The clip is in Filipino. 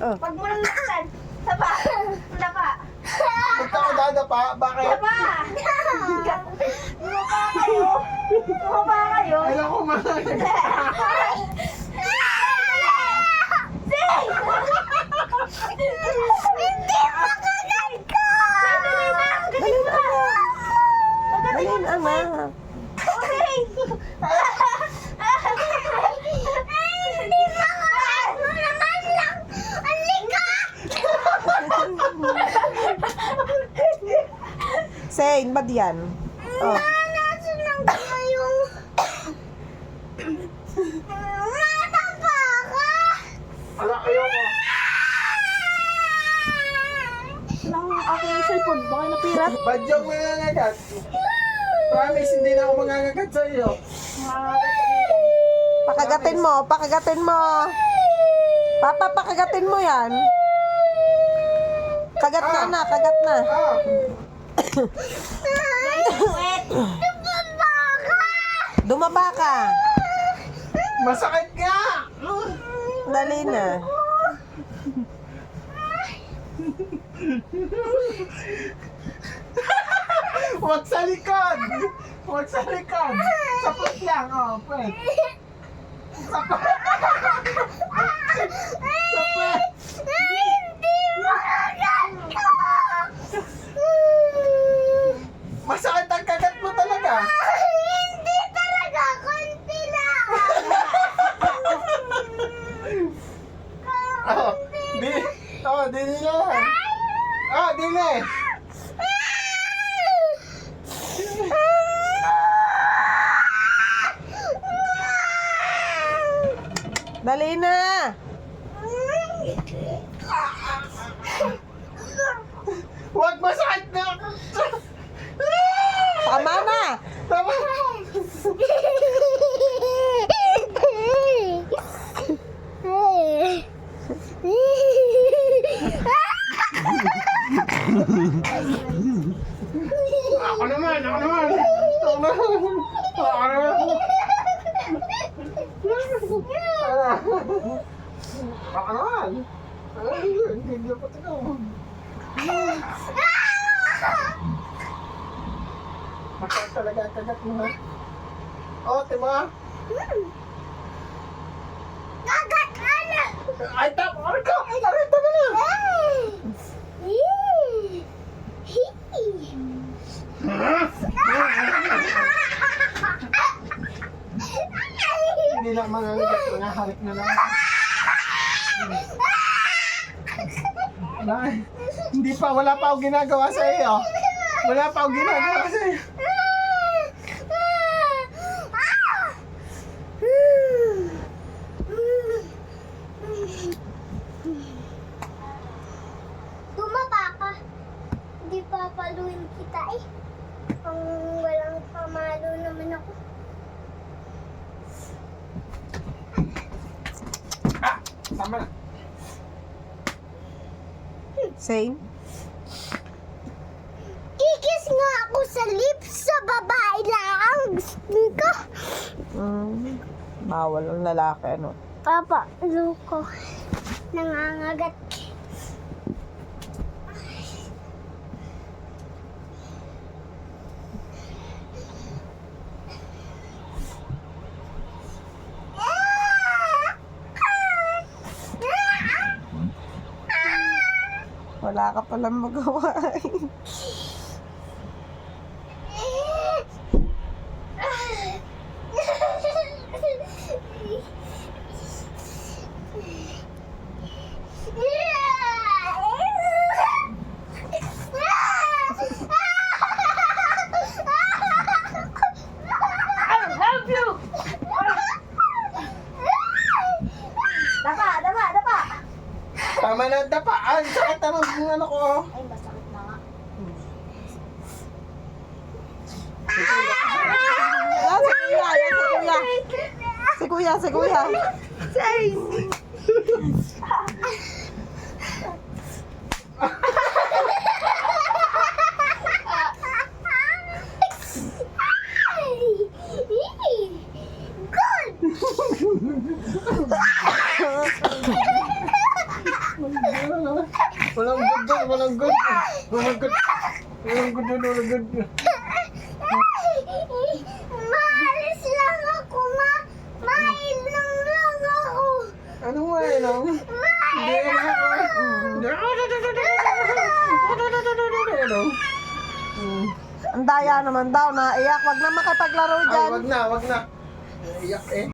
Oh. Pag mo lang nasan. Tapa. Tapa. Ba't ako dadapa? Bakit? Tapa. Bumaba kayo. Bumaba kayo. Alam ko mga... Hindi makagat ko! Dali na! Magaling na! Dali na, ma. Okay! Hindi makagat mo naman lang! Ang ligat! Sein, ba't yan? Oh. Nasa nang yung... Matapa ka! Ala, ayoko. Lang aking cellphone, baka napirat. Badyong mangangagat. Promise, hindi na ako mangangagat sa iyo. Pakagatin mo, pakagatin mo. Papa, pakagatin mo yan. Kagat na na, kagat na. Ah, Wait! Dumaba ka. masakit nga! Dali na. Huwag sa likod! Huwag sa likod! Sapot lang, oh, pwede. Sapot! Sapot! Hindi makagat ko! Masakit ang kagat mo talaga! Hindi talaga, konti lang! Oh, dili lang. Oh, dili. Dali na. Huwag masakit na! Tama na. Tama! Ako naman! Ako naman! Ako naman! Ako naman! Ako naman! Hindi pa ito. Masakit talaga ang kagat mo, ha? Oh, tima! Kagat ka na! Ay, tap! Ano ka? Aray, tama na! Hindi na mangangagat, mga harik na lang. Wala pa ako ginagawa sa iyo. Wala pa ako ginagawa sa iyo. Tumaba ka. Hindi papaluin kita eh. Ang walang pamalo naman ako. Ah! Tama na. Sein. Kikis nga ako sa lips sa babae lang. Gusto ko. Bawal ang lalaki, ano. Papa, loko. Nangangagat. Wala ka palang magawa. I'll help you! Dapa, dapa, dapa! Tama na, dapaan. Sakit naman yung ano ko. Ay, masakit na nga. Si kuya, si kuya. Sein! Good! Walang good doon, walang good. Walang good. Walang good doon, walang good. Maalis lang ako, mainom lang ako. Anong mainom? Hindi ano? Ang daya naman daw, naiyak. Wag na makipaglaro Ay, dyan. wag na, wag na. Iyak eh.